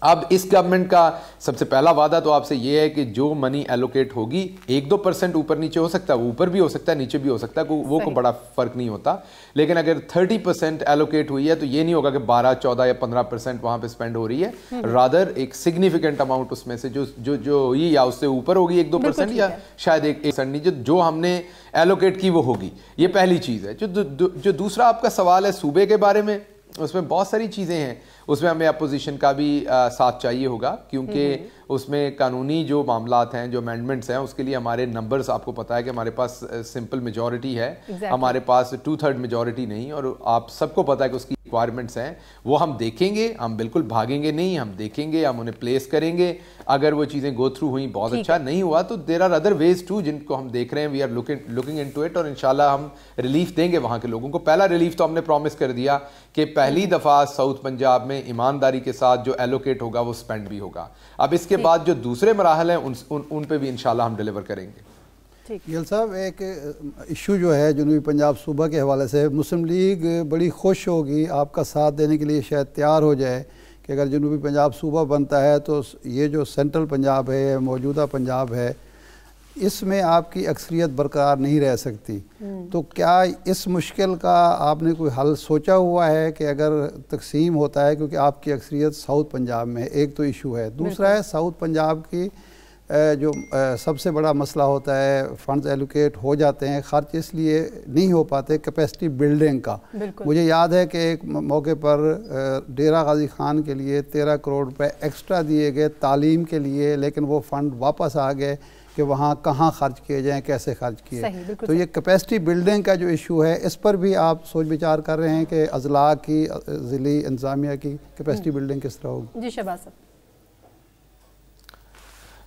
اب اس گورنمنٹ کا سب سے پہلا وعدہ تو آپ سے یہ ہے کہ جو منی ایلوکیٹ ہوگی 1-2% اوپر نیچے ہو سکتا ہے, وہ اوپر بھی ہو سکتا ہے نیچے بھی ہو سکتا ہے, وہ کوئی بڑا فرق نہیں ہوتا, لیکن اگر 30% ایلوکیٹ ہوئی ہے تو یہ نہیں ہوگا کہ 12, 14 یا 15% وہاں پہ اسپینڈ ہو رہی ہے, رادر ایک سگنیفیکنٹ اماؤنٹ اس میں سے جو ہوئی یا اس سے اوپر ہوگی 1-2% یا شاید 1% جو ہم نے ایلوکیٹ کی وہ ہوگی. یہ پہلی چیز ہے. جو دوسرا آپ کا سوال ہے صوبے کے بارے میں, اس میں بہت ساری چیزیں ہیں, اس میں ہمیں اپوزیشن کا بھی ساتھ چاہیے ہوگا, کیونکہ اس میں قانونی جو معاملات ہیں, جو امینڈمنٹس ہیں, اس کے لیے ہمارے نمبرز آپ کو پتا ہے کہ ہمارے پاس سمپل میجورٹی ہے, ہمارے پاس 2/3 میجورٹی نہیں, اور آپ سب کو پتا ہے کہ اس کی ریکوائرمنٹس ہیں, وہ ہم دیکھیں گے, ہم بالکل بھاگیں گے نہیں, ہم دیکھیں گے, ہم انہیں پلیس کریں گے. اگر وہ چیزیں گو تھرو ہوئیں بہت اچھا, نہیں ہوا تو there are other ways too جن کو ہم دیکھ رہے ہیں, we are looking into it, اور انشاءاللہ ہم ریلیف دیں گے وہاں کے لوگوں کو. پہلا ریلیف تو ہم نے پرومس کر دیا کہ پہلی دفعہ ساؤتھ پنجاب میں ایمانداری کے ساتھ جو ایلوکیٹ ہوگا وہ اسپینڈ بھی ہوگا. اب اس کے بعد جو دوسرے مراحل ہیں ان پہ بھی انشاءاللہ ہم ڈیلیور کریں گے. گل صاحب, ایک ایشو جو ہے جنوبی پنجاب صوبہ کے حوالے سے, مسلم لیگ بڑی خوش ہوگی, آپ کا ساتھ دینے کے لیے شاید تیار ہو جائے کہ اگر جنوبی پنجاب صوبہ بنتا ہے تو یہ جو سینٹرل پنجاب ہے, موجودہ پنجاب ہے, اس میں آپ کی اکثریت برقرار نہیں رہ سکتی. تو کیا اس مشکل کا آپ نے کوئی حل سوچا ہوا ہے کہ اگر تقسیم ہوتا ہے, کیونکہ آپ کی اکثریت ساؤتھ پنجاب میں, ایک تو ایشو ہے. دوسرا ہے ساؤتھ پنجاب کی جو سب سے بڑا مسئلہ ہوتا ہے, فنڈز ایلوکیٹ ہو جاتے ہیں, خرچ اس لیے نہیں ہو پاتے کیپیسٹی بلڈنگ کا. مجھے یاد ہے کہ ایک موقع پر ڈیرہ غازی خان کے لیے 13 کروڑ روپے ایکسٹرا دیے گئے تعلیم کے لیے, لیکن وہ فنڈ واپس آ گئے کہ وہاں کہاں خرچ کیے جائیں, کیسے خرچ کیے. تو یہ کیپیسٹی بلڈنگ کا جو ایشو ہے, اس پر بھی آپ سوچ بچار کر رہے ہیں کہ اضلاع کی, ضلعی انتظامیہ کی کیپیسٹی بلڈنگ کس طرح ہوگی؟ جی شہباز صاحب.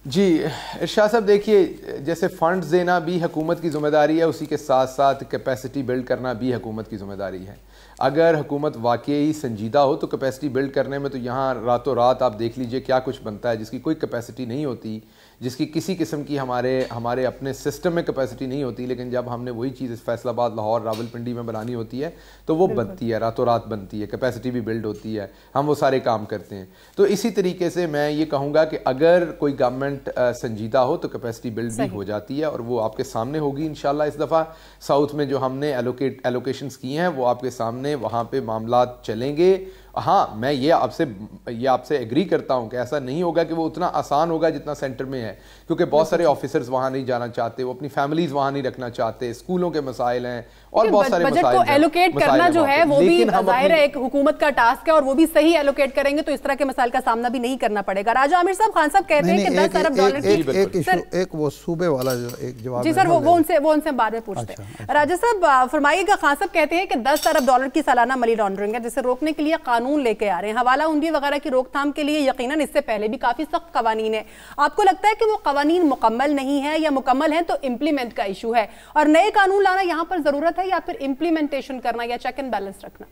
جی ارشاد صاحب, دیکھیے جیسے فنڈز دینا بھی حکومت کی ذمہ داری ہے, اسی کے ساتھ ساتھ کیپیسٹی بلڈ کرنا بھی حکومت کی ذمہ داری ہے. اگر حکومت واقعی سنجیدہ ہو تو کیپیسٹی بلڈ کرنے میں تو یہاں راتوں رات آپ دیکھ لیجئے کیا کچھ بنتا ہے, جس کی کوئی کیپیسٹی نہیں ہوتی, جس کی کسی قسم کی ہمارے اپنے سسٹم میں کیپیسٹی نہیں ہوتی, لیکن جب ہم نے وہی چیز فیصل آباد, لاہور, راولپنڈی میں بنانی ہوتی ہے تو وہ بنتی ہے, راتوں رات بنتی ہے, کیپیسٹی بھی بلڈ ہوتی ہے, ہم وہ سارے کام کرتے ہیں. تو اسی طریقے سے میں یہ کہوں گا کہ اگر کوئی گورنمنٹ سنجیدہ ہو تو کیپیسٹی بلڈ بھی ہو جاتی ہے, اور وہ آپ کے سامنے ہوگی انشاءاللہ. اس دفعہ ساؤتھ میں جو ہم نے ایلوکیشنز کی ہیں وہ آپ کے سامنے وہاں پہ معاملات چلیں گے. ہاں میں یہ آپ سے ایگری کرتا ہوں کہ ایسا نہیں ہوگا کہ وہ اتنا آسان ہوگا جتنا سینٹر میں ہے, کیونکہ بہت سارے آفیسرز وہاں نہیں جانا چاہتے, وہ اپنی فیملیز وہاں نہیں رکھنا چاہتے, اسکولوں کے مسائل ہیں اور بہت سارے مسائل. بجٹ کو ایلوکیٹ کرنا جو ہے وہ بھی ظاہر ہے ایک حکومت کا ٹاسک ہے, اور وہ بھی صحیح ایلوکیٹ کریں گے تو اس طرح کے مسائل کا سامنا بھی نہیں کرنا پڑے گا. راجہ عامر صاحب, خان صاحب کہتے ہیں کہ 10 ارب ڈالر کی, ایک وہ صوبے والا جو ایک جواب, جی سر وہ ان سے بعد میں پوچھتے ہیں. راجہ صاحب فرمائیے گا, خان صاحب کہتے ہیں کہ 10 ارب ڈالر کی سالانہ منی لانڈرنگ ہے جسے روکنے کے لیے قانون لے کے آ رہے ہیں. حوالہ ہنڈی وغیرہ کی روک تھام کے لیے یقیناً اس سے پہلے بھی کافی سخت قوانین ہیں. آپ کو لگتا ہے کہ وہ قوانین مکمل نہیں ہیں, یا مکمل ہیں تو امپلیمنٹ کا ایشو ہے, اور نئے قانون لانا یہاں پر ضرورت ہے, یا پھر امپلیمنٹیشن کرنا یا چیک اینڈ بیلنس رکھنا؟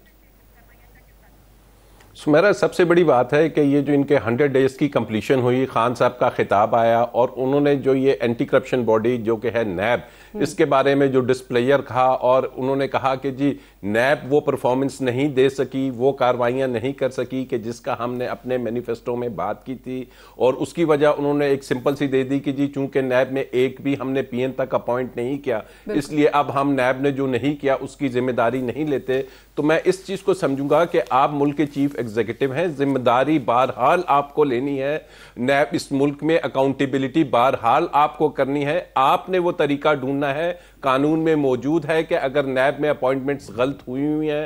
سمیرا, سب سے بڑی بات ہے کہ یہ جو ان کے 100 ڈیز کی کمپلیشن ہوئی, خان صاحب کا خطاب آیا, اور انہوں نے جو یہ اینٹی کرپشن باڈی جو کہ ہے نیب, اس کے بارے میں جو ڈسپلیئر کہا, اور انہوں نے کہا کہ جی نیب وہ پرفارمنس نہیں دے سکی, وہ کاروائیاں نہیں کر سکی کہ جس کا ہم نے اپنے مینیفیسٹو میں بات کی تھی, اور اس کی وجہ انہوں نے ایک سمپل سی دے دی کہ جی چونکہ نیب میں ایک بھی ہم نے پی این تک اپوائنٹ نہیں کیا, اس لیے اب ہم نیب نے جو نہیں کیا اس کی ذمہ داری نہیں لیتے. تو میں اس چیز کو سمجھوں گا کہ آپ ملک کے چیف ایگزیکٹو ہیں, ذمہ داری بہرحال آپ کو لینی ہے, نیب اس ملک میں اکاؤنٹیبلٹی بہرحال آپ کو کرنی ہے. آپ نے وہ طریقہ ڈھونڈنا ہے, قانون میں موجود ہے کہ اگر نیب میں اپوائنٹمنٹس غلط ہوئی ہیں,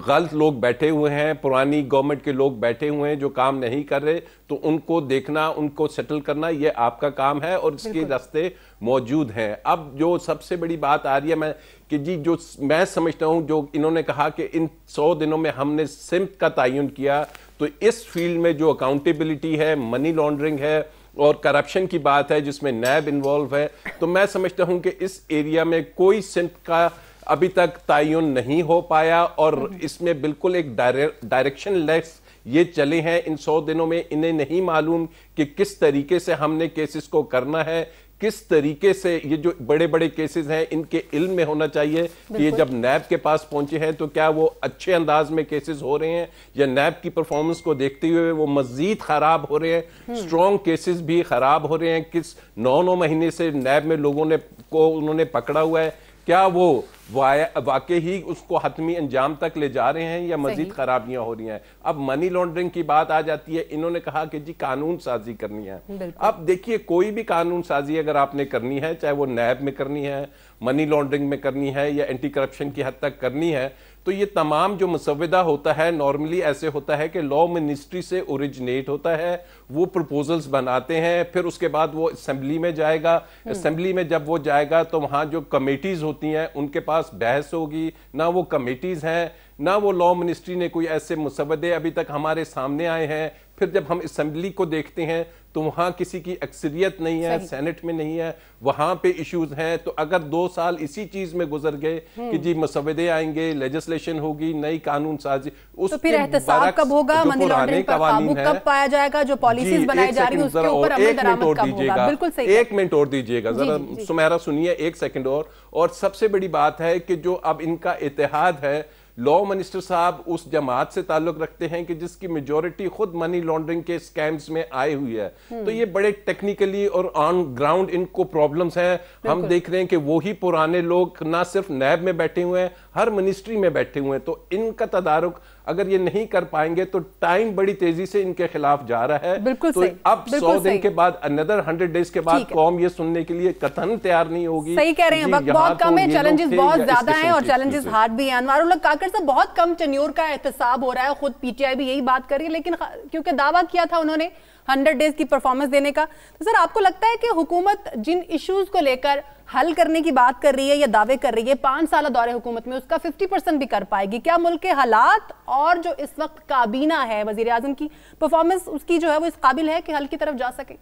غلط لوگ بیٹھے ہوئے ہیں, پرانی گورنمنٹ کے لوگ بیٹھے ہوئے ہیں جو کام نہیں کر رہے, تو ان کو دیکھنا, ان کو سیٹل کرنا, یہ آپ کا کام ہے, اور اس کے راستے موجود ہیں. اب جو سب سے بڑی بات آ رہی ہے کہ جی جو میں سمجھتا ہوں, جو انہوں نے کہا کہ ان 100 دنوں میں ہم نے سمت کا تعین کیا, تو اس فیلڈ میں جو اکاؤنٹیبلٹی ہے, منی لانڈرنگ ہے اور کرپشن کی بات ہے جس میں نیب انوالو ہے, تو میں سمجھتا ہوں کہ اس ایریا میں کوئی سمت کا ابھی تک تعین نہیں ہو پایا, اور اس میں بالکل ایک ڈائریکشن لیس یہ چلے ہیں ان 100 دنوں میں. انہیں نہیں معلوم کہ کس طریقے سے ہم نے کیسز کو کرنا ہے, کس طریقے سے یہ جو بڑے بڑے کیسز ہیں ان کے علم میں ہونا چاہیے کہ یہ جب نیب کے پاس پہنچے ہیں تو کیا وہ اچھے انداز میں کیسز ہو رہے ہیں یا نیب کی پرفارمنس کو دیکھتے ہوئے وہ مزید خراب ہو رہے ہیں, سٹرونگ کیسز بھی خراب ہو رہے ہیں, کس 9 مہینے سے نیب میں لوگوں نے انہوں نے پکڑا ہوا ہے, کیا وہ واقعی اس کو حتمی انجام تک لے جا رہے ہیں یا مزید خرابیاں ہو رہی ہیں. اب منی لانڈرنگ کی بات آ جاتی ہے, انہوں نے کہا کہ جی قانون سازی کرنی ہے. اب دیکھیے کوئی بھی قانون سازی اگر آپ نے کرنی ہے, چاہے وہ نیب میں کرنی ہے, منی لانڈرنگ میں کرنی ہے یا اینٹی کرپشن کی حد تک کرنی ہے, تو یہ تمام جو مسودہ ہوتا ہے نارملی ایسے ہوتا ہے کہ لا منسٹری سے اوریجنیٹ ہوتا ہے, وہ پروپوزلز بناتے ہیں, پھر اس کے بعد وہ اسمبلی میں جائے گا, اسمبلی میں جب وہ جائے گا تو وہاں جو کمیٹیز ہوتی ہیں ان کے پاس بحث ہوگی, نہ وہ کمیٹیز ہیں نہ وہ لا منسٹری نے کوئی ایسے مسودے ابھی تک ہمارے سامنے آئے ہیں. پھر جب ہم اسمبلی کو دیکھتے ہیں تو وہاں کسی کی اکثریت نہیں ہے, سینٹ میں نہیں ہے, وہاں پہ ایشوز ہیں. تو اگر 2 سال اسی چیز میں گزر گئے کہ جی مسودے آئیں گے, لیجسلیشن ہوگی, نئی قانون سازی, تو پھر احتساب کب ہوگا, منی لانڈرنگ پر قابو کب پایا جائے گا, جو پالیسیز بنائی جا رہی ہیں اس کے اوپر عمل درآمد کب ہوگا. بالکل صحیح, 1 منٹ اور دیجئے گا ذرا سمیرا, سنیے 1 سیکنڈ اور سب سے بڑی بات ہے کہ جو اب ان کا اتحاد ہے, لا منسٹر صاحب اس جماعت سے تعلق رکھتے ہیں کہ جس کی میجورٹی خود منی لانڈرنگ کے سکیمز میں آئے ہوئی ہے. تو یہ بڑے ٹیکنیکلی اور آن گراؤنڈ ان کو پرابلمز ہیں. ہم دیکھ رہے ہیں کہ وہی پرانے لوگ نہ صرف نیب میں بیٹھے ہوئے ہیں, ہر منسٹری میں بیٹھے ہوئے ہیں. تو ان کا تدارک اگر یہ نہیں کر پائیں گے تو ٹائم بڑی تیزی سے ان کے خلاف جا رہا ہے. تو اب 100 دن کے بعد another 100 days کے بعد قوم یہ سننے کے لیے قطعاً تیار نہیں ہوگی. صحیح کہہ رہے ہیں, وقت بہت کم ہے, چیلنجز بہت زیادہ ہیں اور چیلنجز ہارڈ بھی ہیں. انوار الحق کاکڑ صاحب, بہت کم ٹینیور کا احتساب ہو رہا ہے, خود پی ٹی آئی بھی یہی بات کر رہی ہے, لیکن کیونکہ دعویٰ کیا تھا انہوں نے 100 days کی پرفارمنس دینے کا, تو سر آپ کو لگتا ہے کہ حکومت جن ایشوز کو لے کر حل کرنے کی بات کر رہی ہے یا دعوے کر رہی ہے 5 سالہ دور حکومت میں, اس کا 50% بھی کر پائے گی؟ کیا ملک کے حالات اور جو اس وقت کابینہ ہے وزیر اعظم کی پرفارمنس اس کی جو ہے وہ اس قابل ہے کہ حل کی طرف جا سکے؟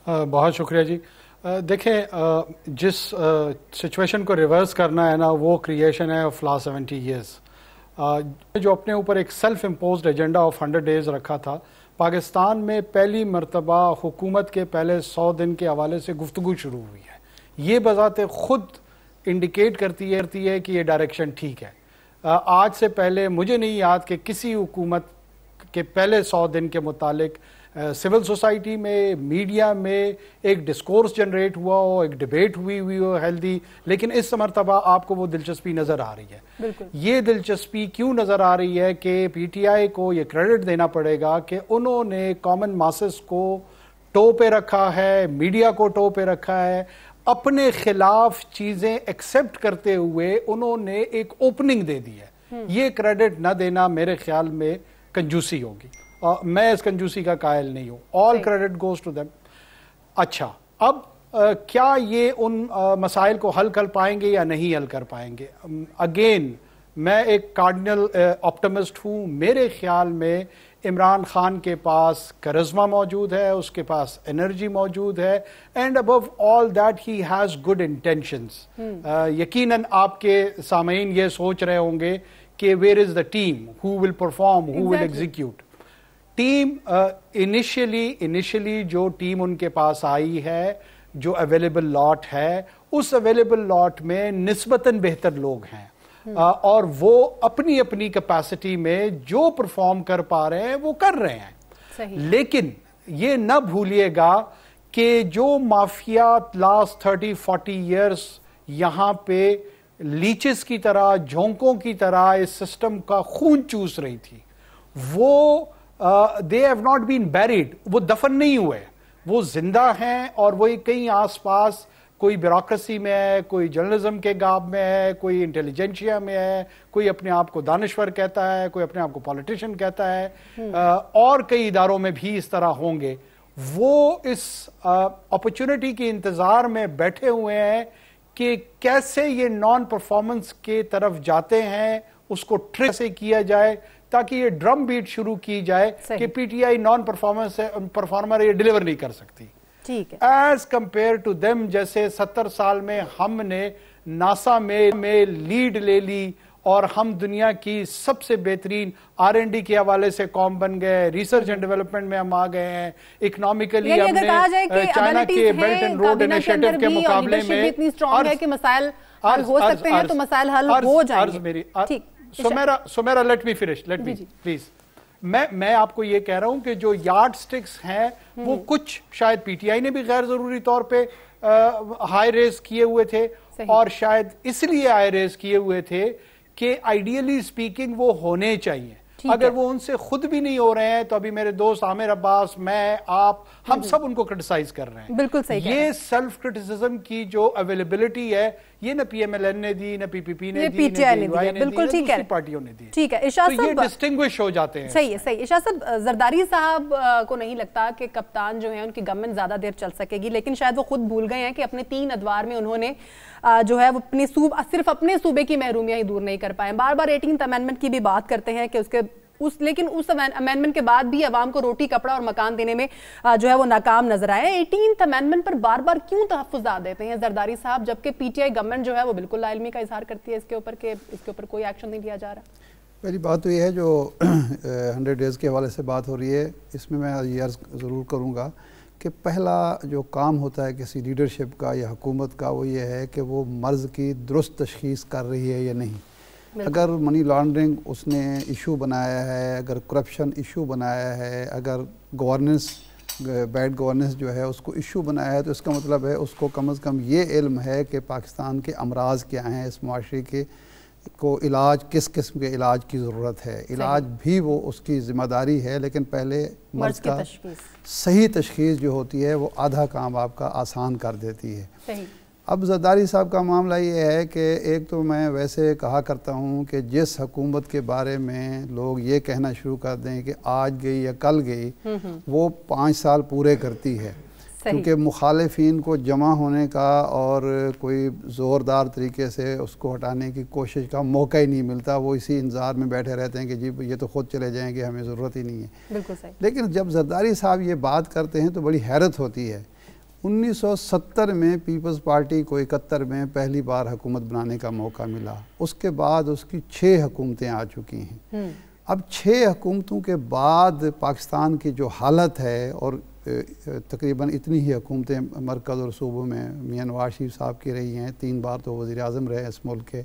بہت شکریہ جی. دیکھیں, جس سچویشن کو ریورس کرنا ہے نا, وہ کریشن ہے آف لاسٹ 70 years. جو اپنے اوپر ایک self imposed agenda of 100 days رکھا تھا, پاکستان میں پہلی مرتبہ حکومت کے پہلے 100 دن کے حوالے سے گفتگو شروع ہوئی ہے. یہ بذات خود انڈیکیٹ کرتی ہے کہ یہ ڈائریکشن ٹھیک ہے. آج سے پہلے مجھے نہیں یاد کہ کسی حکومت کے پہلے 100 دن کے متعلق سول سوسائٹی میں, میڈیا میں ایک ڈسکورس جنریٹ ہوا ہو, ایک ڈیبیٹ ہوئی ہو ہیلدی. لیکن اس مرتبہ آپ کو وہ دلچسپی نظر آ رہی ہے. یہ دلچسپی کیوں نظر آ رہی ہے کہ پی ٹی آئی کو یہ کریڈٹ دینا پڑے گا کہ انہوں نے کامن ماسز کو ٹو پہ رکھا ہے, میڈیا کو ٹو پہ رکھا ہے, اپنے خلاف چیزیں ایکسیپٹ کرتے ہوئے انہوں نے ایک اوپننگ دے دی ہے. یہ کریڈٹ نہ دینا میرے خیال میں کنجوسی ہوگی. میں اس کنجوسی کا قائل نہیں ہوں. All credit goes to them. اچھا, اب کیا یہ ان مسائل کو حل کر پائیں گے یا نہیں حل کر پائیں گے؟ اگین میں ایک کارڈنل آپٹمسٹ ہوں. میرے خیال میں عمران خان کے پاس کرزما موجود ہے, اس کے پاس انرجی موجود ہے, and above all that he has good intentions. یقیناً آپ کے سامعین یہ سوچ رہے ہوں گے کہ where is the team who will perform, who will execute. Team initially جو ٹیم ان کے پاس آئی ہے, جو اویلیبل لاٹ ہے, اس اویلیبل لاٹ میں نسبتاً بہتر لوگ ہیں, اور وہ اپنی اپنی کیپیسٹی میں جو پرفارم کر پا رہے ہیں وہ کر رہے ہیں. لیکن یہ نہ بھولیے گا کہ جو مافیا لاسٹ 30-40 ایئرس یہاں پہ لیچز کی طرح, جھونکوں کی طرح اس سسٹم کا خون چوس رہی تھی, وہ they have not been buried. وہ دفن نہیں ہوئے, وہ زندہ ہیں, اور وہ کہیں آس پاس کوئی بیوروکریسی میں ہے, کوئی جرنلزم کے گاب میں ہے, کوئی انٹیلیجنشیا میں ہے, کوئی اپنے آپ کو دانشور کہتا ہے, کوئی اپنے آپ کو پولیٹیشین کہتا ہے, اور کئی اداروں میں بھی اس طرح ہوں گے. وہ اس اپرچونٹی کے انتظار میں بیٹھے ہوئے ہیں کہ کیسے یہ نان پرفارمنس کے طرف جاتے ہیں, اس کو ٹرک سے کیا جائے تاکہ یہ ڈرم بیٹ شروع کی جائے کہ P T I naan performer یہ ڈیلیور نہیں کر سکتی. ایز کمپیئر ٹو دیم, جیسے 70 سال میں ہم نے ناسا میں لیڈ لے لی اور ہم دنیا کی سب سے بہترین R&D کے حوالے سے قوم بن گئے, ریسرچ اینڈ ڈیولپمنٹ میں ہم آ گئے ہیں, اکنامکلی ہم نے چائنا کے بیلٹ اینڈ روڈ انیشیٹو کے مقابلے میں اتنی اسٹرانگ ہے کہ مسائل حل ہو سکتے ہیں, تو مسائل حل ہو جائیں گے. Samira let me finish, let me please. میں آپ کو یہ کہہ رہا ہوں کہ جو یارڈ سٹکس ہیں وہ کچھ شاید پی ٹی آئی نے بھی غیر ضروری طور پہ ہائی ریز کیے ہوئے تھے, اور شاید اس لیے ہائی ریز کیے ہوئے تھے کہ آئیڈیلی سپیکنگ وہ ہونے چاہیے. اگر وہ ان سے خود بھی نہیں ہو رہے ہیں تو ابھی میرے دوست عامر عباس, میں, آپ, ہم سب ان کو کرٹیسائز کر رہے ہیں. بالکل صحیح. یہ سیلف کرٹیسزم کی جو اویلیبلٹی ہے یہ نہ پی ایم ایل این نے دی, نہ پی پی پی نے دی, پی ٹی آئی نے دی, بالکل ٹھیک ہے, پارٹیوں نے دی. ٹھیک ہے ارشاد صاحب, یہ ڈسٹنگوش ہو جاتے ہیں. صحیح ہے, صحیح. ارشاد صاحب, زرداری صاحب کو نہیں لگتا کہ کپتان جو ہیں ان کی گورنمنٹ زیادہ دیر چل سکے گی, لیکن شاید وہ خود بھول گئے ہیں کہ اپنے 3 ادوار میں انہوں نے جو ہے وہ صرف اپنے صوبے کی محرومیاں ہی دور نہیں کر پائے. بار بار 18th امینڈمنٹ کی بھی بات کرتے ہیں کہ لیکن اس امینڈمنٹ کے بعد بھی عوام کو روٹی کپڑا اور مکان دینے میں جو ہے وہ ناکام نظر آئے. 18th امینڈمنٹ پر بار بار کیوں تحفظات دیتے ہیں زرداری صاحب, جبکہ پی ٹی آئی گورنمنٹ جو ہے وہ بالکل لا علمی کا اظہار کرتی ہے اس کے اوپر کہ اس کے اوپر کوئی ایکشن نہیں لیا جا رہا؟ پہلی بات تو یہ ہے جو 100 ڈیز کے حوالے سے بات ہو رہی ہے, اس میں یہ عرض ضرور کروں گا کہ پہلا جو کام ہوتا ہے کسی لیڈرشپ کا یا حکومت کا وہ یہ ہے کہ وہ مرض کی درست تشخیص کر رہی ہے یا نہیں. اگر منی لانڈرنگ اس نے ایشو بنایا ہے, اگر کرپشن ایشو بنایا ہے, اگر گورننس بیڈ گورننس جو ہے اس کو ایشو بنایا ہے, تو اس کا مطلب ہے اس کو کم از کم یہ علم ہے کہ پاکستان کے امراض کیا ہیں, اس معاشرے کے کو علاج کس قسم کے علاج کی ضرورت ہے. علاج بھی وہ اس کی ذمہ داری ہے, لیکن پہلے مرض کا صحیح تشخیص جو ہوتی ہے وہ آدھا کام آپ کا آسان کر دیتی ہے. اب زرداری صاحب کا معاملہ یہ ہے کہ ایک تو میں ویسے کہا کرتا ہوں کہ جس حکومت کے بارے میں لوگ یہ کہنا شروع کر دیں کہ آج گئی یا کل گئی, وہ 5 سال پورے کرتی ہے, کیونکہ مخالفین کو جمع ہونے کا اور کوئی زوردار طریقے سے اس کو ہٹانے کی کوشش کا موقع ہی نہیں ملتا. وہ اسی انتظار میں بیٹھے رہتے ہیں کہ جی یہ تو خود چلے جائیں گے, ہمیں ضرورت ہی نہیں ہے. بالکل صحیح. لیکن جب زرداری صاحب یہ بات کرتے ہیں تو بڑی حیرت ہوتی ہے. 1970 میں پیپلز پارٹی کو 71 میں پہلی بار حکومت بنانے کا موقع ملا, اس کے بعد اس کی 6 حکومتیں آ چکی ہیں. اب 6 حکومتوں کے بعد پاکستان کی جو حالت ہے, اور تقریباً اتنی ہی حکومتیں مرکز اور صوبوں میں میاں نواز شریف صاحب کی رہی ہیں, 3 بار تو وزیر اعظم رہے اس ملک کے.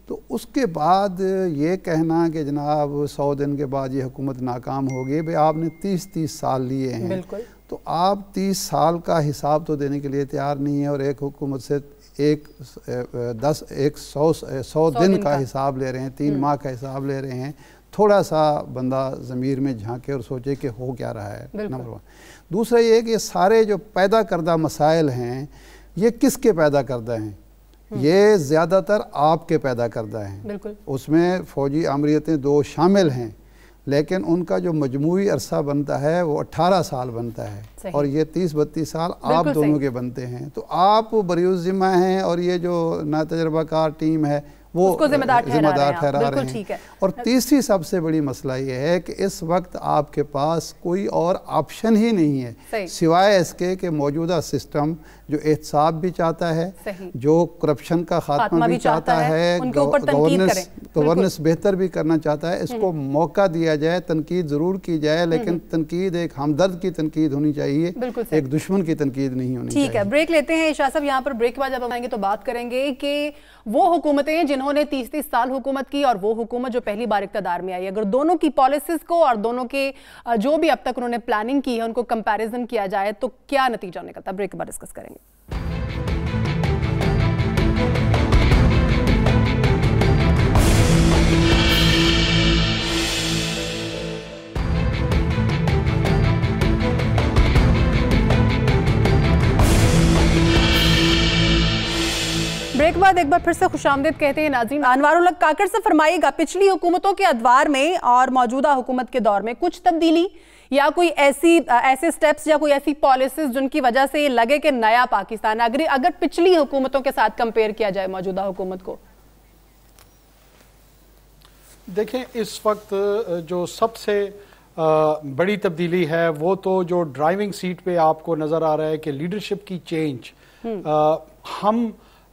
تو اس کے بعد یہ کہنا کہ جناب 100 دن کے بعد یہ حکومت ناکام ہوگی, بھئی آپ نے 30 سال لیے ہیں. بالکل. تو آپ 30 سال کا حساب تو دینے کے لیے تیار نہیں ہیں, اور ایک حکومت سے 100 دن کا حساب لے رہے ہیں, 3 ماہ کا حساب لے رہے ہیں. تھوڑا سا بندہ ضمیر میں جھانکے اور سوچے کہ ہو کیا رہا ہے. نمبر 1. دوسرا یہ کہ یہ سارے جو پیدا کردہ مسائل ہیں یہ کس کے پیدا کردہ ہیں؟ یہ زیادہ تر آپ کے پیدا کردہ ہیں. بالکل. اس میں فوجی آمریتیں 2 شامل ہیں, لیکن ان کا جو مجموعی عرصہ بنتا ہے وہ 18 سال بنتا ہے, اور یہ 30-32 سال آپ دونوں کے بنتے ہیں. تو آپ بریوز ذمہ ہیں, اور یہ جو ناتجربہ کار ٹیم ہے وہ ذمہ دار ٹھہرا رہے ہیں. اور تیسری سب سے بڑی مسئلہ یہ ہے کہ اس وقت آپ کے پاس کوئی اور آپشن ہی نہیں ہے سوائے اس کے کہ موجودہ سسٹم جو احتساب بھی چاہتا ہے, جو کرپشن کا خاتمہ بھی چاہتا ہے, گورننس بہتر بھی کرنا چاہتا ہے, اس کو موقع دیا جائے, تنقید ضرور کی جائے, لیکن تنقید ایک ہمدرد کی تنقید ہونی چاہیے, ایک دشمن کی تنقید نہیں ہونی چاہیے. ٹھیک ہے, بریک لیتے ہیں ارشاد صاحب. یہاں پر بریک کے بعد جب ہم آئیں گے تو بات کریں گے کہ وہ حکومتیں جنہوں نے 30 سال حکومت کی اور وہ حکومت جو پہلی بار اقتدار میں آئی, اگر دونوں کی پالیسیز کو اور دونوں کے جو بھی اب تک انہوں نے پلاننگ کی ہے ان کو کمپیریزن کیا جائے تو کیا نتیجہ نکلتا ہے؟ بریک کے بعد ڈسکس کریں گے. بریک کے بعد ایک بار پھر سے خوش آمدید کہتے ہیں ناظرین. انوار الحق کاکڑ سے فرمائیے گا, پچھلی حکومتوں کے ادوار میں اور موجودہ حکومت کے دور میں کچھ تبدیلی یا کوئی ایسے سٹیپس یا کوئی ایسی پالیسیز جن کی وجہ سے یہ لگے کہ نیا پاکستان, اگر پچھلی حکومتوں کے ساتھ کمپیئر کیا جائے موجودہ حکومت کو؟ دیکھیں, اس وقت جو سب سے بڑی تبدیلی ہے وہ تو جو ڈرائیونگ سیٹ پہ آپ کو نظر آ رہا ہے کہ لیڈرشپ کی چینج. ہم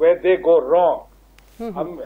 where they go wrong।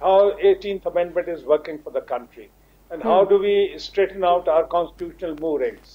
how 18th amendment is working for the country and how do we straighten out our constitutional moorings।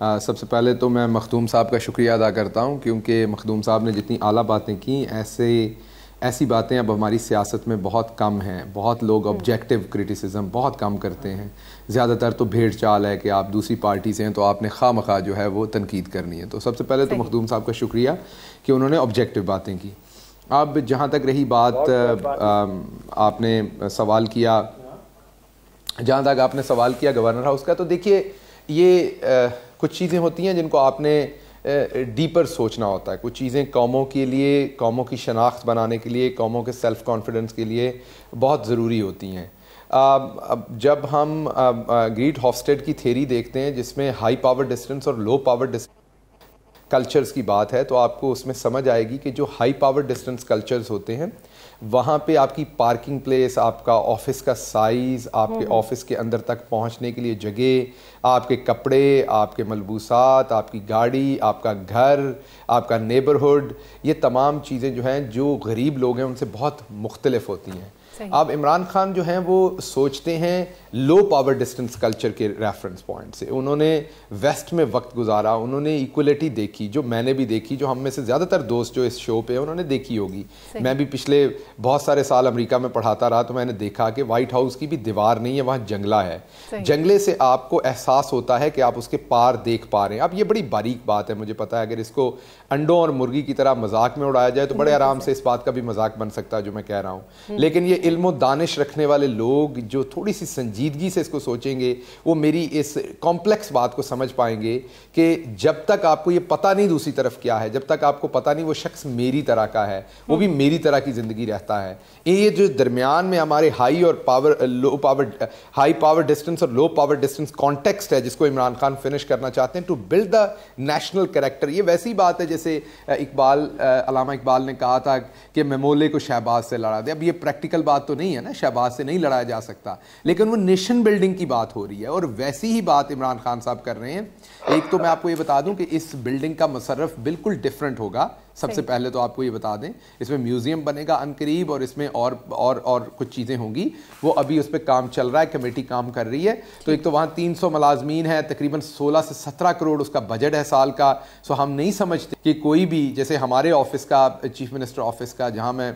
سب سے پہلے تو میں مخدوم صاحب کا شکریہ ادا کرتا ہوں، کیونکہ مخدوم صاحب نے جتنی اعلیٰ باتیں کی، ایسی باتیں اب ہماری سیاست میں بہت کم ہیں. بہت لوگ آبجیکٹو کرٹیسزم بہت کم کرتے ہیں. زیادہ تر تو بھیڑ چال ہے کہ آپ دوسری پارٹی سے ہیں تو آپ نے خواہ مخواہ جو ہے وہ تنقید کرنی ہے. تو سب سے پہلے تو مخدوم صاحب کا شکریہ کہ انہوں نے آبجیکٹو باتیں کی. اب جہاں تک رہی بات آپ نے سوال کیا گورنر ہاؤس کا، تو دیکھیے یہ کچھ چیزیں ہوتی ہیں جن کو آپ نے ڈیپر سوچنا ہوتا ہے. کچھ چیزیں قوموں کے لیے، قوموں کی شناخت بنانے کے لیے، قوموں کے سیلف کانفیڈنس کے لیے بہت ضروری ہوتی ہیں. جب ہم گریٹ ہافسٹیڈ کی تھیری دیکھتے ہیں جس میں ہائی پاور ڈسٹنس اور لو پاور ڈسٹنس کلچرز کی بات ہے، تو آپ کو اس میں سمجھ آئے گی کہ جو ہائی پاور ڈسٹنس کلچرز ہوتے ہیں وہاں پہ آپ کی پارکنگ پلیس، آپ کا آفس کا سائز، آپ کے آفس کے اندر تک پہنچنے کے لیے جگہ، آپ کے کپڑے، آپ کے ملبوسات، آپ کی گاڑی، آپ کا گھر، آپ کا نیبرہڈ، یہ تمام چیزیں جو ہیں جو غریب لوگ ہیں ان سے بہت مختلف ہوتی ہیں. اب عمران خان جو ہیں وہ سوچتے ہیں لو پاور ڈسٹنس کلچر کے ریفرنس پوائنٹ سے. انہوں نے ویسٹ میں وقت گزارا، انہوں نے ایکولیٹی دیکھی، جو میں نے بھی دیکھی، جو ہم میں سے زیادہ تر دوست جو اس شو پہ انہوں نے دیکھی ہوگی. میں بھی پچھلے بہت سارے سال امریکہ میں پڑھاتا رہا تو میں نے دیکھا کہ وائٹ ہاؤس کی بھی دیوار نہیں ہے، وہاں جنگلہ ہے. جنگلے سے آپ کو احساس ہوتا ہے کہ آپ اس کے پار دیکھ پا رہے ہیں. اب یہ بڑی باریک بات ہے، مجھے پتا ہے اگر اس کو انڈوں اور مرغی کی طرح مذاق میں اڑایا جائے تو بڑے آرام سے اس بات کا بھی مذاق بن سکتا ہے جو میں کہہ رہا ہوں. لیکن یہ علم و دانش رکھنے والے لوگ جو تھوڑی سی سنجیدگی سے اس کو سوچیں گے وہ میری اس کمپلیکس بات کو سمجھ پائیں گے کہ جب تک آپ کو یہ پتہ نہیں دوسری طرف کیا ہے، جب تک آپ کو پتہ نہیں وہ شخص میری طرح کا ہے، وہ بھی میری طرح کی زندگی رہتا ہے. یہ جو درمیان میں ہمارے ہائی پاور ڈسٹنس اور لو پاور ڈسٹنس کانٹیکسٹ ہے جس کو عمران خان فنش کرنا چاہتے ہیں to build the national character. یہ ویسی بات ہے جیسے علامہ اقبال نے کہا تھا کہ ممولے کو شہباز سے لڑا دے. اب یہ پریکٹیکل بات تو نہیں ہے نا، شہباز سے نہیں لڑایا جا سکتا، لیکن وہ نیشن بلڈنگ کی بات ہو رہی ہے اور ویسی ہی بات عمران خان صاحب کر رہے ہیں. ایک تو میں آپ کو یہ بتا دوں کہ اس بلڈنگ کا مصرف بالکل ڈیفرنٹ ہوگا. سب سے پہلے تو آپ کو یہ بتا دیں اس میں میوزیم بنے گا عنقریب اور اس میں اور کچھ چیزیں ہوں گی، وہ ابھی اس پہ کام چل رہا ہے، کمیٹی کام کر رہی ہے. تو ایک تو وہاں 300 ملازمین ہیں، تقریباً 16 سے 17 کروڑ اس کا بجٹ ہے سال کا. سو ہم نہیں سمجھتے کہ کوئی بھی، جیسے ہمارے آفس کا، چیف منسٹر آفس کا، جہاں میں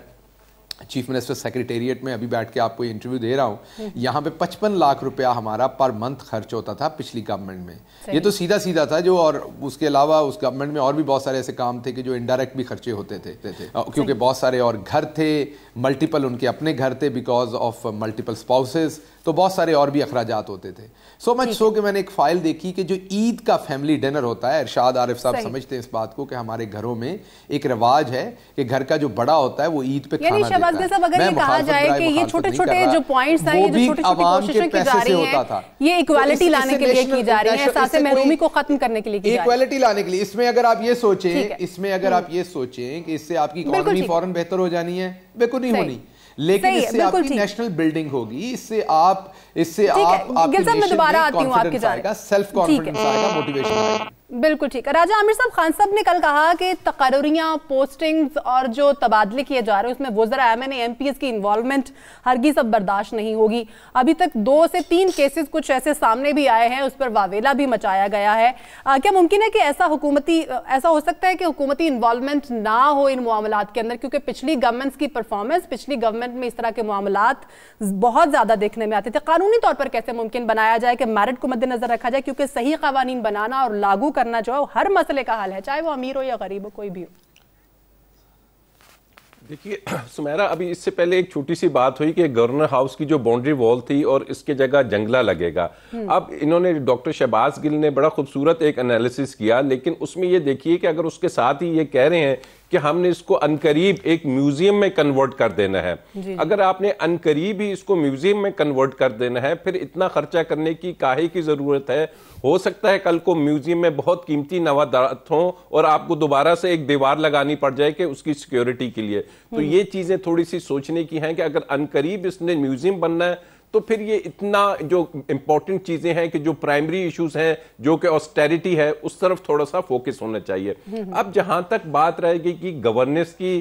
چیف منسٹر سیکریٹریٹ میں ابھی بیٹھ کے آپ کو یہ انٹرویو دے رہا ہوں، یہاں پہ 55 لاکھ روپیہ ہمارا پر منتھ خرچ ہوتا تھا پچھلی گورنمنٹ میں. یہ تو سیدھا سیدھا تھا جو، اور اس کے علاوہ اس گورنمنٹ میں اور بھی بہت سارے ایسے کام تھے کہ جو انڈائریکٹ بھی خرچے ہوتے تھے کیونکہ بہت سارے اور گھر تھے، ملٹیپل ان کے اپنے گھر تھے بیکاز آف ملٹیپل اسپاؤسز، تو بہت سارے اور بھی اخراجات ہوتے تھے. سو مچ سو کہ میں نے ایک فائل دیکھی کہ جو عید کا فیملی ڈنر ہوتا ہے، ارشاد عارف صاحب سمجھتے ہیں اس بات کو کہ ہمارے گھروں میں ایک رواج ہے کہ گھر کا جو بڑا ہوتا ہے وہ عید پہ کھانا دیتا ہے. میں کہا جائے کہ یہ چھوٹے چھوٹے جو پوائنٹس ہیں، یہ جو چھوٹی چھوٹی کوششیں کی جا رہی ہیں، یہ ایکوالٹی لانے کے لیے کی جا رہی ہیں، احساس محرومی کو ختم کرنے کے لیے کی جا رہی ہے. ایکوالٹی لانے کے لیے اس میں اگر آپ یہ سوچیں کہ اس سے آپ کی اکانومی فوراً بہتر ہو جانی ہے، بالکل نہیں ہونی. لیکن اس سے آپ کی نیشنل بلڈنگ ہوگی، اس سے آپ گل صاحب میں دوبارہ آتی ہوں آپ کی جانب، سیلف کانفیڈنس آئے گا، موٹیویشن آئے گا. بالکل ٹھیک ہے. راجہ عامر صاحب، خان صاحب نے کل کہا کہ تقرریاں، پوسٹنگز اور جو تبادلے کیے جا رہے ہیں اس میں وزراء اعظم نے ایم پی ایس کی انوالومنٹ ہرگز اب برداشت نہیں ہوگی. ابھی تک 2 سے 3 کیسز کچھ ایسے سامنے بھی آئے ہیں، اس پر واویلا بھی مچایا گیا ہے. کیا ممکن ہے کہ ایسا ہو سکتا ہے کہ حکومتی انوالومنٹ نہ ہو ان معاملات کے اندر، کیونکہ پچھلی گورنمنٹس کی پرفارمنس، پچھلی گورنمنٹ میں اس طرح کے معاملات بہت زیادہ دیکھنے میں آتے تھے. قانونی طور پر کیسے ممکن بنایا جائے کہ میرٹ کو مد نظر رکھا جائے، کیونکہ صحیح قوانین بنانا اور لاگو کرنا جو ہے ہر مسئلے کا حل ہے، چاہے وہ امیر ہو یا غریب ہو، کوئی بھی ہو. دیکھیے سمیرا، ابھی اس سے پہلے ایک چھوٹی سی بات ہوئی کہ گورنر ہاؤس کی جو باؤنڈری وال تھی اور اس کے جگہ جنگلہ لگے گا. اب انہوں نے ڈاکٹر شہباز گل نے بڑا خوبصورت ایک انالیسس کیا، لیکن اس میں یہ دیکھیے کہ اگر اس کے ساتھ ہی یہ کہہ رہے ہیں کہ ہم نے اس کو انقریب ایک میوزیم میں کنورٹ کر دینا ہے. اگر آپ نے انقریب ہی اس کو میوزیم میں کنورٹ کر دینا ہے، پھر اتنا خرچہ کرنے کی کاہے کی ضرورت ہے؟ ہو سکتا ہے کل کو میوزیم میں بہت قیمتی نوادرات ہوں اور آپ کو دوبارہ سے ایک دیوار لگانی پڑ جائے کہ اس کی سیکیورٹی کے لیے. تو یہ چیزیں تھوڑی سی سوچنے کی ہیں کہ اگر انقریب اس نے میوزیم بننا ہے تو پھر یہ اتنا جو امپورٹنٹ چیزیں ہیں کہ جو پرائمری ایشوز ہیں جو کہ آسٹیریٹی ہے اس طرف تھوڑا سا فوکس ہونا چاہیے. اب جہاں تک بات رہے گی کہ گورننس کی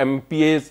MPAs,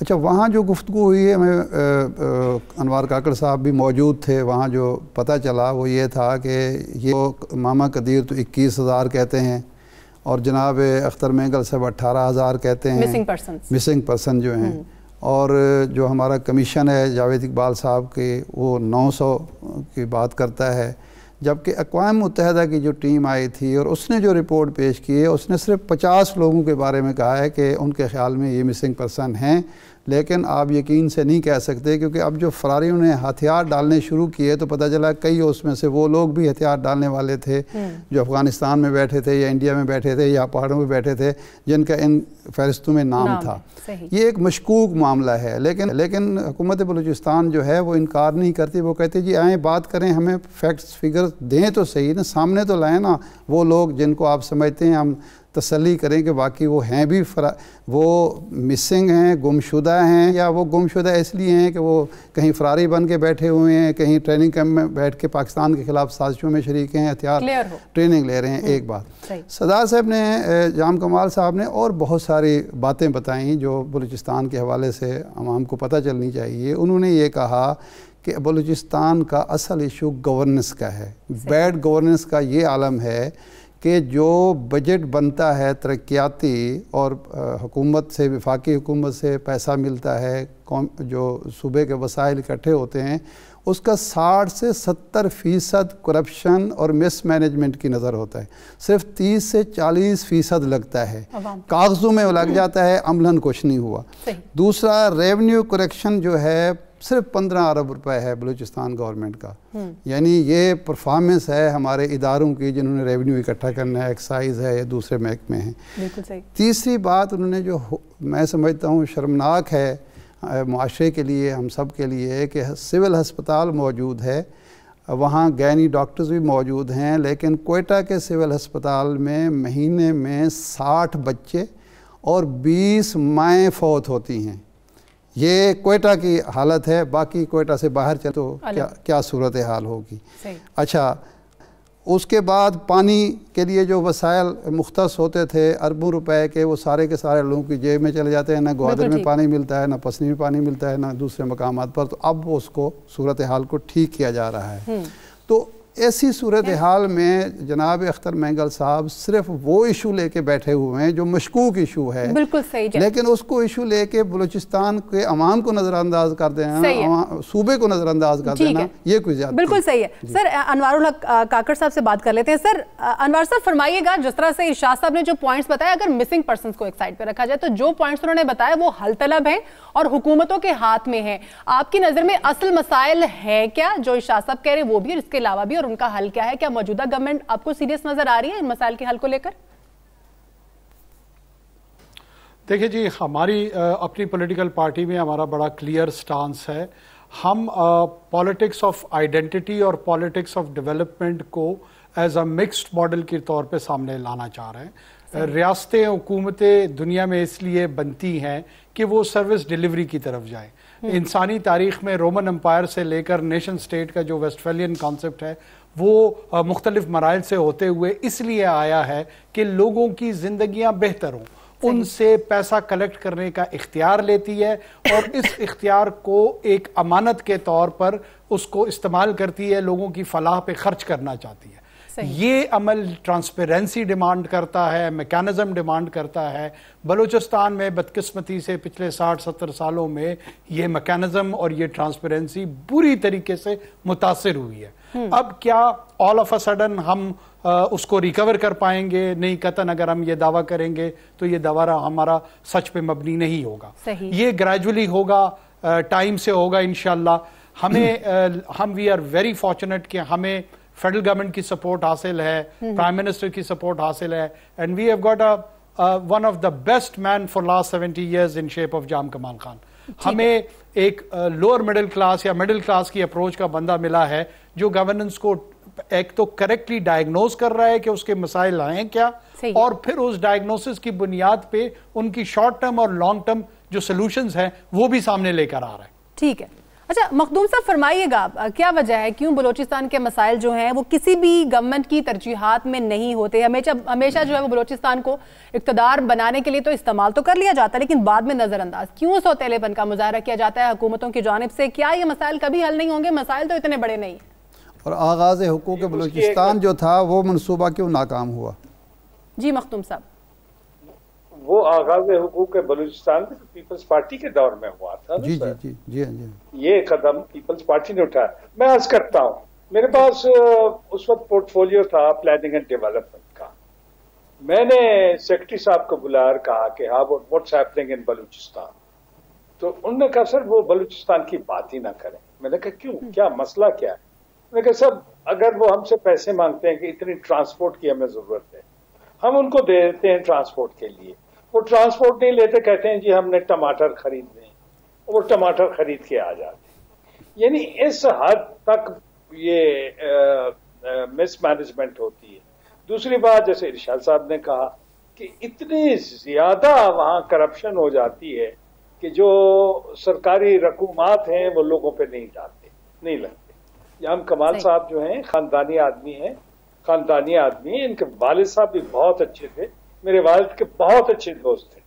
اچھا وہاں جو گفتگو ہوئی ہے، میں انوار کاکڑ صاحب بھی موجود تھے، وہاں جو پتہ چلا وہ یہ تھا کہ یہ ماما قدیر تو 21,000 کہتے ہیں اور جناب اختر مینگل صاحب 18,000 کہتے ہیں مسنگ پرسن جو ہیں، اور جو ہمارا کمیشن ہے جاوید اقبال صاحب کے وہ 900 کی بات کرتا ہے، جبکہ اقوام متحدہ کی جو ٹیم آئی تھی اور اس نے جو رپورٹ پیش کی ہے اس نے صرف 50 لوگوں کے بارے میں کہا ہے کہ ان کے خیال میں یہ مسنگ پرسن ہیں، لیکن آپ یقین سے نہیں کہہ سکتے کیونکہ اب جو فراریوں نے ہتھیار ڈالنے شروع کیے تو پتہ چلا کئی اس میں سے وہ لوگ بھی ہتھیار ڈالنے والے تھے جو افغانستان میں بیٹھے تھے یا انڈیا میں بیٹھے تھے یا پہاڑوں میں بیٹھے تھے جن کا ان فہرستوں میں نام تھا۔ یہ ایک مشکوک معاملہ ہے، لیکن حکومت بلوچستان جو ہے وہ انکار نہیں کرتی، وہ کہتے جی آئیں بات کریں، ہمیں فیکٹس فگر دیں تو صحیح نا، سامنے تو لائیں نا وہ لوگ جن کو آپ سمجھتے ہیں، ہم تسلی کریں کہ باقی وہ ہیں بھی وہ مسنگ ہیں، گمشدہ ہیں، یا وہ گمشدہ اس لیے ہیں کہ وہ کہیں فراری بن کے بیٹھے ہوئے ہیں، کہیں ٹریننگ کیمپ میں بیٹھ کے پاکستان کے خلاف سازشوں میں شریک ہیں، ہتھیار ٹریننگ لے رہے ہیں۔ ایک بات سردار صاحب نے، جام کمال صاحب نے اور بہت ساری باتیں بتائیں جو بلوچستان کے حوالے سے عوام کو پتہ چلنی چاہیے۔ انہوں نے یہ کہا کہ بلوچستان کا اصل ایشو گورننس کا ہے، بیڈ گورننس کا یہ عالم ہے کہ جو بجٹ بنتا ہے ترقیاتی اور حکومت سے، وفاقی حکومت سے پیسہ ملتا ہے، جو صوبے کے وسائل اکٹھے ہوتے ہیں، اس کا 60 سے 70% کرپشن اور مس مینجمنٹ کی نظر ہوتا ہے، صرف 30 سے 40% لگتا ہے، کاغذوں میں لگ جاتا ہے، عملاً کچھ نہیں ہوا۔ دوسرا ریونیو کریکشن جو ہے صرف 15 ارب روپے ہے بلوچستان گورنمنٹ کا، یعنی یہ پرفارمنس ہے ہمارے اداروں کی جنہوں نے ریونیو اکٹھا کرنا ہے، ایکسائز ہے یا دوسرے محکمے ہیں۔ تیسری بات انہوں نے جو میں سمجھتا ہوں شرمناک ہے معاشرے کے لیے، ہم سب کے لیے، کہ سول ہسپتال موجود ہے، وہاں گینی ڈاکٹرز بھی موجود ہیں، لیکن کوئٹہ کے سول ہسپتال میں مہینے میں 60 بچے اور 20 مائیں فوت ہوتی ہیں۔ یہ کوئٹہ کی حالت ہے، باقی کوئٹہ سے باہر چلے تو کیا صورتحال ہوگی۔ اچھا اس کے بعد پانی کے لیے جو وسائل مختص ہوتے تھے اربوں روپے کے، وہ سارے کے سارے لوگوں کی جیب میں چلے جاتے ہیں، نہ گوادر میں پانی ملتا ہے، نہ پسنی میں پانی ملتا ہے، نہ دوسرے مقامات پر، تو اب اس کو صورتحال کو ٹھیک کیا جا رہا ہے۔ تو ایسی صورتحال میں جناب اختر مینگل صاحب صرف وہ ایشو لے کے بیٹھے ہوئے ہیں جو مشکوک ایشو ہے، بالکل صحیح، لیکن اس کو ایشو لے کے بلوچستان کے عوام کو نظر انداز کر دینا، صوبے کو نظر انداز کر دینا، یہ کوئی زیادہ بالکل صحیح ہے۔ سر انوار الحق کاکڑ صاحب سے بات کر لیتے ہیں۔ سر انوار صاحب فرمائیے گا، جس طرح سے ارشاد صاحب نے جو پوائنٹس بتایا، اگر مسنگ پرسنز کو ایک سائڈ پہ رکھا جائے تو جو پوائنٹس انہوں نے بتایا وہ حل طلب ہیں اور حکومتوں کے ہاتھ میں ہیں، آپ کی نظر میں اصل مسائل ہے کیا جو ارشاد صاحب کہہ رہے ہیں وہ بھی اور اس کے علاوہ بھی، اور ان کا حل کیا ہے؟ کیا موجودہ گورنمنٹ آپ کو سیریس نظر آ رہی ہے ان مسائل کے حل کو لے کر؟ دیکھیں جی، ہماری اپنی پولیٹیکل پارٹی میں ہمارا بڑا کلیئر سٹانس ہے، ہم پالیٹکس آف آئیڈینٹی اور پالیٹکس آف ڈیولپمنٹ کو ایز اے مکسڈ ماڈل کے طور پہ سامنے لانا چاہ رہے ہیں۔ ریاستیں، حکومتیں دنیا میں اس لیے بنتی ہیں کہ وہ سروس ڈیلیوری کی طرف جائیں۔ انسانی تاریخ میں رومن امپائر سے لے کر نیشن سٹیٹ کا جو ویسٹفیلین کانسیپٹ ہے وہ مختلف مراحل سے ہوتے ہوئے اس لیے آیا ہے کہ لوگوں کی زندگیاں بہتر ہوں، ان سے پیسہ کلیکٹ کرنے کا اختیار لیتی ہے اور اس اختیار کو ایک امانت کے طور پر اس کو استعمال کرتی ہے، لوگوں کی فلاح پہ خرچ کرنا چاہتی ہے۔ یہ عمل ٹرانسپیرنسی ڈیمانڈ کرتا ہے، میکانزم ڈیمانڈ کرتا ہے۔ بلوچستان میں بدقسمتی سے پچھلے 60-70 سالوں میں یہ میکانزم اور یہ ٹرانسپیرنسی بری طریقے سے متاثر ہوئی ہے۔ اب کیا آل آف اے سڈن ہم اس کو ریکور کر پائیں گے؟ نہیں قطعاً، اگر ہم یہ دعویٰ کریں گے تو یہ دعویٰ ہمارا سچ پہ مبنی نہیں ہوگا، یہ گریجولی ہوگا، ٹائم سے ہوگا انشاءاللہ۔ ہم وی آر ویری فارچونیٹ کہ ہمیں فیڈرل گورنمنٹ کی سپورٹ حاصل ہے، پرائم منسٹر کی سپورٹ حاصل ہے، and we have got one of the best man for last 70 years in shape of Jam Kamal Khan. ہمیں ایک لوور مڈل کلاس یا مڈل کلاس کی اپروچ کا بندہ ملا ہے جو گورننس کو ایک تو کریکٹلی ڈائگنوز کر رہا ہے کہ اس کے مسائل ہیں کیا، اور پھر اس ڈائگنوسس کی بنیاد پہ ان کی شارٹ ٹرم اور لانگ ٹرم جو سلوشنز ہیں وہ بھی سامنے لے کر آ رہا ہے۔ ٹھیک ہے، اچھا مخدوم صاحب فرمائیے گا کیا وجہ ہے کیوں بلوچستان کے مسائل جو ہیں وہ کسی بھی گورنمنٹ کی ترجیحات میں نہیں ہوتے؟ ہمیشہ جو ہے وہ بلوچستان کو اقتدار بنانے کے لیے تو استعمال تو کر لیا جاتا ہے لیکن بعد میں نظر انداز کیوں سوتیلے پن کا مظاہرہ کیا جاتا ہے حکومتوں کی جانب سے؟ کیا یہ مسائل کبھی حل نہیں ہوں گے؟ مسائل تو اتنے بڑے نہیں ہیں۔ اور آغاز حقوق بلوچستان جو تھا وہ منصوبہ کیوں ناکام ہوا؟ جی مخدوم صاحب، وہ آغاز حقوق بلوچستان میں پیپلز پارٹی کے دور میں ہوا تھا۔ جی جی جی جی جی یہ قدم پیپلز پارٹی نے اٹھایا۔ میں عرض کرتا ہوں میرے پاس اس وقت پورٹ فولیو تھا پلاننگ اینڈ ڈیولپمنٹ کا، میں نے سیکرٹری صاحب کو بلایا اور کہا کہ ہاں واٹس ہیپننگ ان بلوچستان، تو انہوں نے کہا سر وہ بلوچستان کی بات ہی نہ کریں۔ میں نے کہا کیوں، کیا مسئلہ کیا ہے؟ میں نے کہا سر اگر وہ ہم سے پیسے مانگتے ہیں کہ اتنی ٹرانسپورٹ کی ہمیں ضرورت ہے، ہم ان کو دے دیتے ہیں ٹرانسپورٹ کے لیے، وہ ٹرانسپورٹ نہیں لیتے، کہتے ہیں جی ہم نے ٹماٹر خریدنے، وہ ٹماٹر خرید کے آ جاتے ہیں۔ یعنی اس حد تک یہ مس مینجمنٹ ہوتی ہے۔ دوسری بات جیسے ارشاد صاحب نے کہا کہ اتنی زیادہ وہاں کرپشن ہو جاتی ہے کہ جو سرکاری رقومات ہیں وہ لوگوں پہ نہیں لگتے۔ یہاں کمال صاحب جو ہیں خاندانی آدمی ہیں، ان کے والد صاحب بھی بہت اچھے تھے، میرے والد کے بہت اچھے دوست تھے،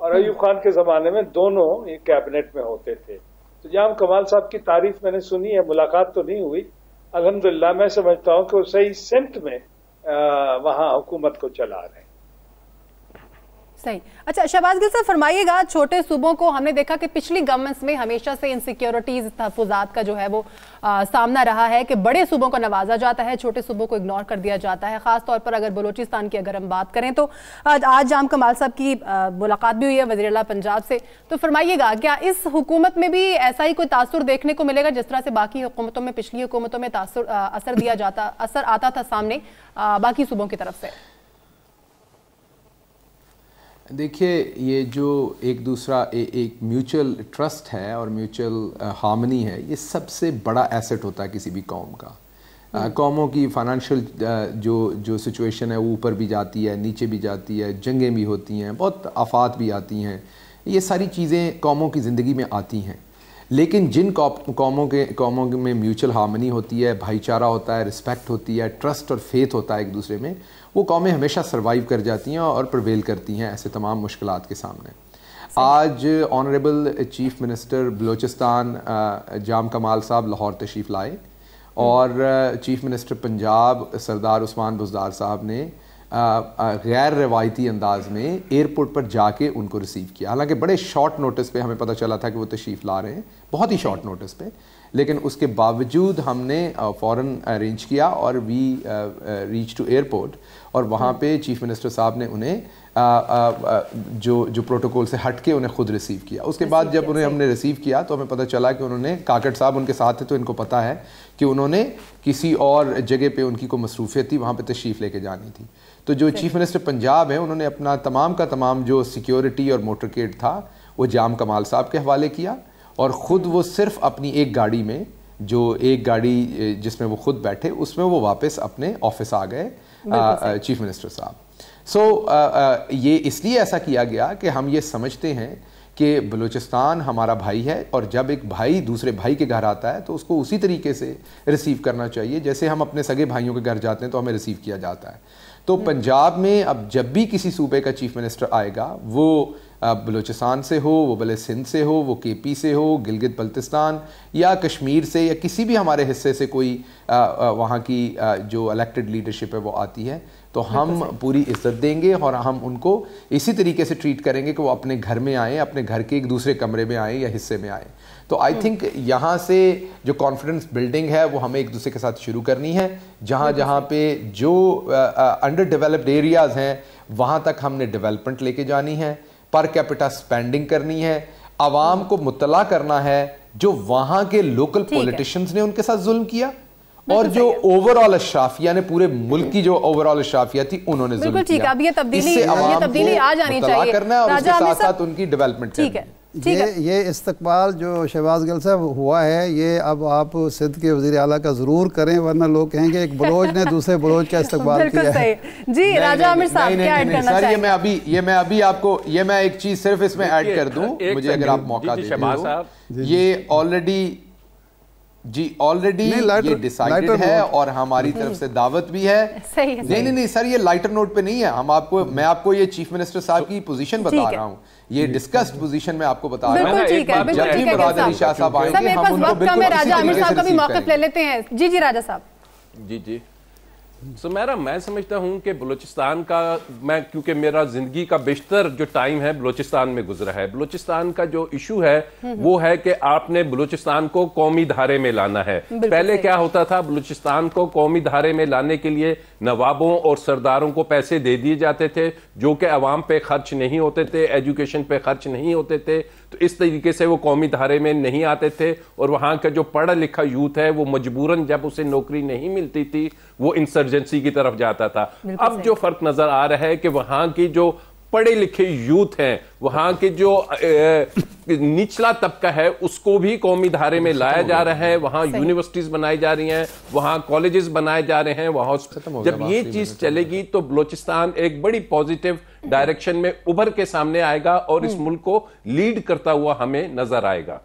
اور ایوب خان کے زمانے میں دونوں ایک کیبنٹ میں ہوتے تھے۔ تو جہاں کمال صاحب کی تعریف میں نے سنی ہے، ملاقات تو نہیں ہوئی، الحمدللہ میں سمجھتا ہوں کہ وہ صحیح سمت میں وہاں حکومت کو چلا رہے ہیں۔ صحیح۔ اچھا شہباز گل صاحب فرمائیے گا، چھوٹے صوبوں کو ہم نے دیکھا کہ پچھلی گورنمنٹس میں ہمیشہ سے انسیکیورٹیز، تحفظات کا جو ہے وہ سامنا رہا ہے کہ بڑے صوبوں کو نوازا جاتا ہے، چھوٹے صوبوں کو اگنور کر دیا جاتا ہے۔ خاص طور پر اگر بلوچستان کی اگر ہم بات کریں تو آج جام کمال صاحب کی ملاقات بھی ہوئی ہے وزیر اعلیٰ پنجاب سے، تو فرمائیے گا کیا اس حکومت میں بھی ایسا ہی کوئی تاثر دیکھنے کو ملے گا جس طرح سے باقی حکومتوں میں، پچھلی حکومتوں میں اثر آتا تھا سامنے باقی صوبوں کی طرف سے؟ دیکھیے یہ جو ایک دوسرا ایک میوچل ٹرسٹ ہے اور میوچل ہارمنی ہے، یہ سب سے بڑا ایسٹ ہوتا ہے کسی بھی قوم کا۔ قوموں کی فائنانشیل جو سچویشن ہے وہ اوپر بھی جاتی ہے، نیچے بھی جاتی ہے، جنگیں بھی ہوتی ہیں، بہت آفات بھی آتی ہیں، یہ ساری چیزیں قوموں کی زندگی میں آتی ہیں، لیکن جن قوموں میں میوچل ہارمنی ہوتی ہے، بھائی چارہ ہوتا ہے، رسپیکٹ ہوتی ہے، ٹرسٹ اور فیتھ ہوتا ہے ایک دوسرے میں، وہ قومیں ہمیشہ سروائیو کر جاتی ہیں اور پرویل کرتی ہیں ایسے تمام مشکلات کے سامنے۔ آج آنریبل چیف منسٹر بلوچستان جام کمال صاحب لاہور تشریف لائے اور چیف منسٹر پنجاب سردار عثمان بزدار صاحب نے غیر روایتی انداز میں ایئرپورٹ پر جا کے ان کو ریسیو کیا۔ حالانکہ بڑے شارٹ نوٹس پہ ہمیں پتہ چلا تھا کہ وہ تشریف لا رہے ہیں، بہت ہی شارٹ نوٹس پہ، لیکن اس کے باوجود ہم نے فوراً ارینج کیا اور وی ریچ ٹو ایئرپورٹ، اور وہاں پہ چیف منسٹر صاحب نے انہیں جو پروٹوکول سے ہٹ کے انہیں خود ریسیو کیا۔ اس کے بعد جب انہیں ہم نے ریسیو کیا تو ہمیں پتہ چلا کہ انہوں نے، کاکڑ صاحب ان کے ساتھ تھے تو ان کو پتہ ہے کہ انہوں نے کسی اور جگہ پہ ان کی کوئی مصروفیت تھی، وہاں پہ تشریف لے کے جانی تھی۔ تو جو چیف منسٹر پنجاب ہیں انہوں نے اپنا تمام کا تمام جو سیکیورٹی اور موٹرکیٹ تھا وہ جام کمال صاحب کے حوالے کیا، اور خود وہ صرف اپنی ایک گاڑی میں، جو ایک گاڑی جس میں وہ خود بیٹھے، اس میں وہ واپس اپنے آفس آ گئے چیف منسٹر صاحب۔ یہ اس لیے ایسا کیا گیا کہ ہم یہ سمجھتے ہیں کہ بلوچستان ہمارا بھائی ہے، اور جب ایک بھائی دوسرے بھائی کے گھر آتا ہے تو اس کو اسی طریقے سے ریسیو کرنا چاہیے جیسے ہم اپنے سگے بھائیوں کے گھر جاتے ہیں تو ہمیں ریسیو کیا جاتا ہے۔ تو پنجاب میں اب جب بھی کسی صوبے کا چیف منسٹر آئے گا، وہ بلوچستان سے ہو، وہ بھلے سندھ سے ہو، وہ کے پی سے ہو، گلگت بلتستان یا کشمیر سے یا کسی بھی ہمارے حصے سے کوئی وہاں کی جو الیکٹڈ لیڈرشپ ہے وہ آتی ہے، تو ہم پوری عزت دیں گے اور ہم ان کو اسی طریقے سے ٹریٹ کریں گے کہ وہ اپنے گھر میں آئیں، اپنے گھر کے ایک دوسرے کمرے میں آئیں یا حصے میں آئیں۔ تو آئی تھنک یہاں سے جو کانفیڈنس بلڈنگ ہے وہ ہمیں ایک دوسرے کے ساتھ شروع کرنی ہے۔ جہاں پہ جو انڈر ڈیولپڈ ایریاز ہیں وہاں تک ہم نے ڈیولپمنٹ لے کے جانی ہے، پر کیپٹا سپینڈنگ کرنی ہے، عوام کو مطلع کرنا ہے جو وہاں کے لوکل پولیٹیشنز نے ان کے ساتھ ظلم کیا، اور جو اوور آل اشرافیہ نے، پورے ملک کی جو اوور آل اشرافیہ تھی انہوں نے ظلم کیا۔ اب یہ تبدیلی آ جانی چاہیے کرنا ہے اور اس کے ساتھ ساتھ ان کی ڈیولپمنٹ کرنی ہے۔ یہ استقبال جو شہباز گل صاحب ہوا ہے، یہ اب آپ سندھ کے وزیر اعلیٰ کا ضرور کریں، ورنہ لوگ کہیں گے ایک بلوچ نے دوسرے بلوچ کا استقبال کیا ہے۔ جی راجہ عامر صاحب کیا ایڈ کرنا چاہیے؟ یہ میں ابھی آپ کو ایک چیز صرف اس میں ایڈ کر دوں، مجھے اگر آپ موقع دیں۔ یہ جی آلریڈی یہ ڈیسائیڈڈ ہے اور ہماری طرف سے دعوت بھی ہے. نہیں سر یہ لائٹر نوٹ پہ نہیں ہے. میں آپ کو یہ چیف منسٹر صاحب کی پوزیشن بتا رہا ہوں, یہ ڈسکسڈ پوزیشن میں آپ کو بتا رہا ہوں. جب بھی مراد علی شاہ صاحب آئیں گے ہم ان کو بالکل راجہ عامر صاحب کا بھی موقف لے لیتے ہیں. جی راجہ صاحب. جی سمیرا, میں سمجھتا ہوں کہ بلوچستان کا, میں کیونکہ میرا زندگی کا بیشتر جو ٹائم ہے بلوچستان میں گزرا ہے, بلوچستان کا جو ایشو ہے وہ ہے کہ آپ نے بلوچستان کو قومی دھارے میں لانا ہے. پہلے کیا ہوتا تھا, بلوچستان کو قومی دھارے میں لانے کے لیے نوابوں اور سرداروں کو پیسے دے دیے جاتے تھے جو کہ عوام پہ خرچ نہیں ہوتے تھے, ایجوکیشن پہ خرچ نہیں ہوتے تھے, تو اس طریقے سے وہ قومی دھارے میں نہیں آتے تھے, اور وہاں کا جو پڑھا لکھا یوتھ ہے وہ مجبوراً جب اسے نوکری نہیں ملتی تھی وہ انسرجنسی کی طرف جاتا تھا. اب جو فرق نظر آ رہا ہے کہ وہاں کی جو پڑھے لکھے یوتھ ہیں, وہاں کے جو نچلا طبقہ ہے اس کو بھی قومی دھارے میں لایا جا رہا ہے. وہاں یونیورسٹیز بنائی جا رہی ہیں, وہاں کالجز بنائے جا رہے ہیں, وہاں جب یہ چیز چلے گی تو بلوچستان ایک بڑی پوزیٹیو ڈائریکشن میں ابھر کے سامنے آئے گا اور اس ملک کو لیڈ کرتا ہوا ہمیں نظر آئے گا.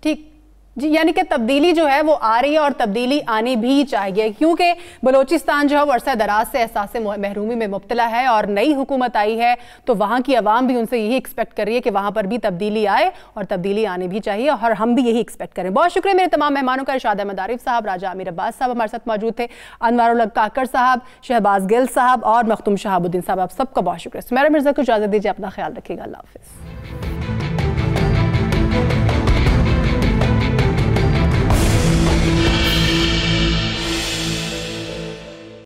ٹھیک جی, یعنی کہ تبدیلی جو ہے وہ آ رہی ہے اور تبدیلی آنی بھی چاہیے, کیونکہ بلوچستان جو ہے وہ عرصہ دراز سے احساس محرومی میں مبتلا ہے اور نئی حکومت آئی ہے تو وہاں کی عوام بھی ان سے یہی ایکسپیکٹ کر رہی ہے کہ وہاں پر بھی تبدیلی آئے اور تبدیلی آنی بھی چاہیے, اور ہم بھی یہی ایکسپیکٹ کریں. بہت شکریہ میرے تمام مہمانوں کا. ارشاد احمد عارف صاحب, راجہ عامر عباس صاحب ہمارے ساتھ موجود تھے, انوار الحق کاکڑ صاحب, شہباز گل صاحب اور مختوم شہاب الدین صاحب, آپ سب کا بہت شکریہ. سمیرا مرزا کو اجازت دیجیے, اپنا خیال رکھیے گا. اللہ حافظ.